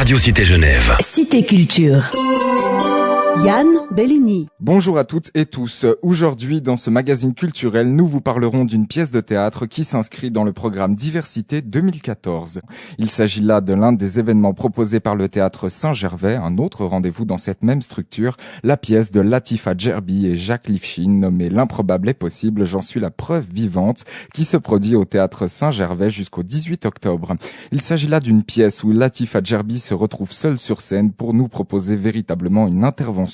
Radio Cité Genève. Cité Culture. Yann Bellini. Bonjour à toutes et tous. Aujourd'hui, dans ce magazine culturel, nous vous parlerons d'une pièce de théâtre qui s'inscrit dans le programme Diversité 2014. Il s'agit là de l'un des événements proposés par le théâtre Saint-Gervais, un autre rendez-vous dans cette même structure, la pièce de Latifa Djerbi et Jacques Lifshine, nommée L'improbable est possible, j'en suis la preuve vivante, qui se produit au théâtre Saint-Gervais jusqu'au 18 octobre. Il s'agit là d'une pièce où Latifa Djerbi se retrouve seule sur scène pour nous proposer véritablement une intervention,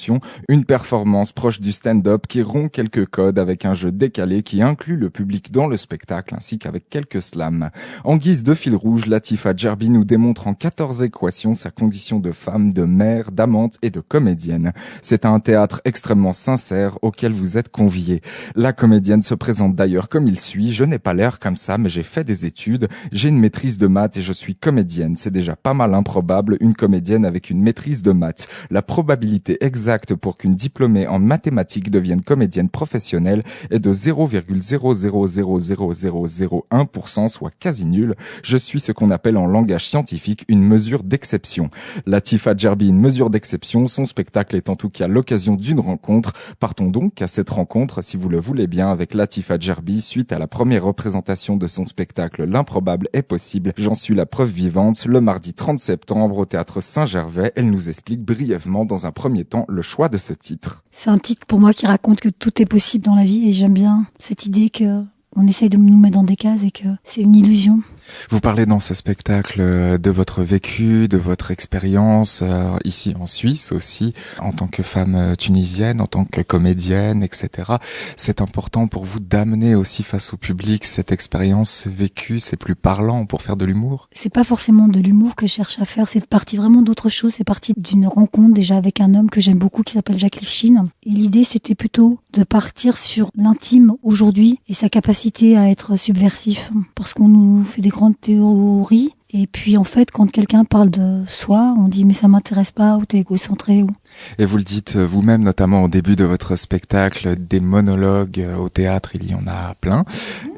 une performance proche du stand-up qui rompt quelques codes avec un jeu décalé qui inclut le public dans le spectacle ainsi qu'avec quelques slams. En guise de fil rouge, Latifa Djerbi nous démontre en 14 équations sa condition de femme, de mère, d'amante et de comédienne. C'est un théâtre extrêmement sincère auquel vous êtes conviés. La comédienne se présente d'ailleurs comme il suit: je n'ai pas l'air comme ça, mais j'ai fait des études, j'ai une maîtrise de maths et je suis comédienne. C'est déjà pas mal improbable, une comédienne avec une maîtrise de maths. La probabilité exacte pour qu'une diplômée en mathématiques devienne comédienne professionnelle est de 0,0000001%, soit quasi nul. Je suis ce qu'on appelle en langage scientifique une mesure d'exception. Latifa Djerbi, une mesure d'exception, son spectacle est en tout cas l'occasion d'une rencontre. Partons donc à cette rencontre, si vous le voulez bien, avec Latifa Djerbi suite à la première représentation de son spectacle L'improbable est possible, j'en suis la preuve vivante, le mardi 30 septembre au théâtre Saint-Gervais. Elle nous explique brièvement dans un premier temps le choix de ce titre. C'est un titre pour moi qui raconte que tout est possible dans la vie et j'aime bien cette idée que on essaye de nous mettre dans des cases et que c'est une illusion. Vous parlez dans ce spectacle de votre vécu, de votre expérience ici en Suisse aussi, en tant que femme tunisienne, en tant que comédienne, etc. C'est important pour vous d'amener aussi face au public cette expérience, ce vécu, c'est plus parlant pour faire de l'humour? C'est pas forcément de l'humour que je cherche à faire, c'est parti vraiment d'autre chose, c'est parti d'une rencontre déjà avec un homme que j'aime beaucoup qui s'appelle Jacques Lifshine. Et l'idée c'était plutôt de partir sur l'intime aujourd'hui et sa capacité à être subversif, parce qu'on nous fait des grandes théories et puis en fait quand quelqu'un parle de soi on dit mais ça m'intéresse pas ou t'es égocentré ou... Et vous le dites vous-même notamment au début de votre spectacle, des monologues au théâtre il y en a plein.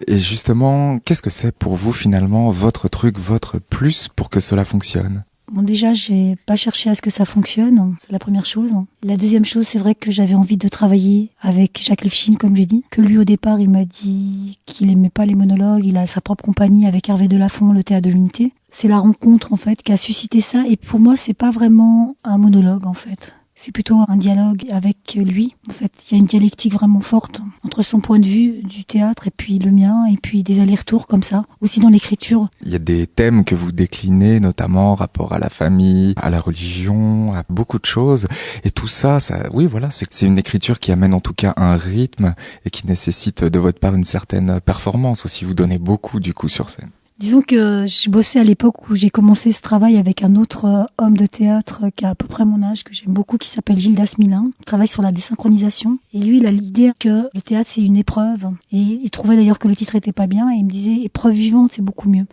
Et justement, qu'est-ce que c'est pour vous finalement votre truc, votre plus pour que cela fonctionne? Bon, déjà, j'ai pas cherché à ce que ça fonctionne. C'est la première chose. La deuxième chose, c'est vrai que j'avais envie de travailler avec Jacques Lifshine, comme j'ai dit. Que lui, au départ, il m'a dit qu'il aimait pas les monologues. Il a sa propre compagnie avec Hervé Delafont, le Théâtre de l'Unité. C'est la rencontre, en fait, qui a suscité ça. Et pour moi, c'est pas vraiment un monologue, en fait. C'est plutôt un dialogue avec lui. En fait, il y a une dialectique vraiment forte entre son point de vue du théâtre et puis le mien, et puis des allers-retours comme ça, aussi dans l'écriture. Il y a des thèmes que vous déclinez, notamment rapport à la famille, à la religion, à beaucoup de choses. Et tout ça, oui, voilà, c'est une écriture qui amène en tout cas un rythme et qui nécessite de votre part une certaine performance aussi. Vous donnez beaucoup du coup sur scène. Disons que j'ai bossé à l'époque où j'ai commencé ce travail avec un autre homme de théâtre qui a à peu près mon âge, que j'aime beaucoup, qui s'appelle Gildas Milin. Il travaille sur la désynchronisation. Et lui, il a l'idée que le théâtre, c'est une épreuve. Et il trouvait d'ailleurs que le titre était pas bien. Et il me disait, épreuve vivante, c'est beaucoup mieux.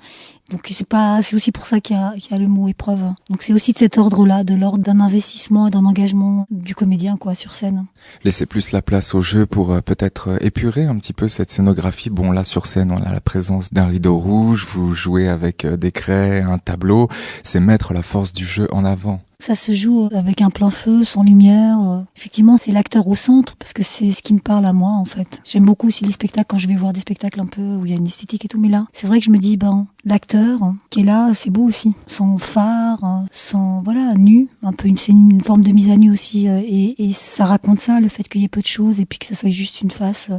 Donc c'est aussi pour ça qu'il y a le mot épreuve. Donc c'est aussi de cet ordre-là, de l'ordre d'un investissement et d'un engagement du comédien, quoi, sur scène. Laissez plus la place au jeu pour peut-être épurer un petit peu cette scénographie. Bon, là, sur scène, on a la présence d'un rideau rouge, vous jouez avec des craies, un tableau. C'est mettre la force du jeu en avant. Ça se joue avec un plein feu, sans lumière. Effectivement, c'est l'acteur au centre, parce que c'est ce qui me parle à moi, en fait. J'aime beaucoup aussi les spectacles, quand je vais voir des spectacles un peu où il y a une esthétique et tout. Mais là, c'est vrai que je me dis, l'acteur qui est là, c'est beau aussi. Sans phare, sans, nu. Un peu c'est une forme de mise à nu aussi. Et ça raconte ça, le fait qu'il y ait peu de choses, et puis que ça soit juste une face,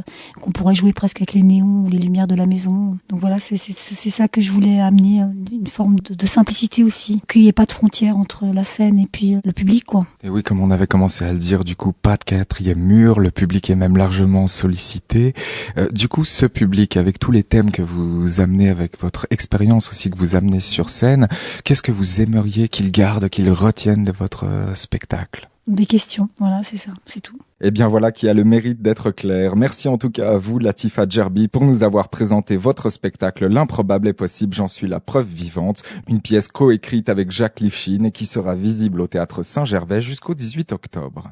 qu'on pourrait jouer presque avec les néons ou les lumières de la maison. Donc voilà, c'est ça que je voulais amener, une forme de simplicité aussi. Qu'il n'y ait pas de frontière entre la scène et puis le public, quoi. Et oui, comme on avait commencé à le dire, du coup, pas de quatrième mur, le public est même largement sollicité. Du coup, ce public, avec tous les thèmes que vous amenez, avec votre expérience aussi que vous amenez sur scène, qu'est-ce que vous aimeriez qu'il garde, qu'il retienne de votre spectacle? Des questions, voilà, c'est ça, c'est tout. Eh bien voilà qui a le mérite d'être clair. Merci en tout cas à vous, Latifa Djerbi, pour nous avoir présenté votre spectacle L'improbable est possible, j'en suis la preuve vivante. Une pièce coécrite avec Jacques Lifshine et qui sera visible au théâtre Saint-Gervais jusqu'au 18 octobre.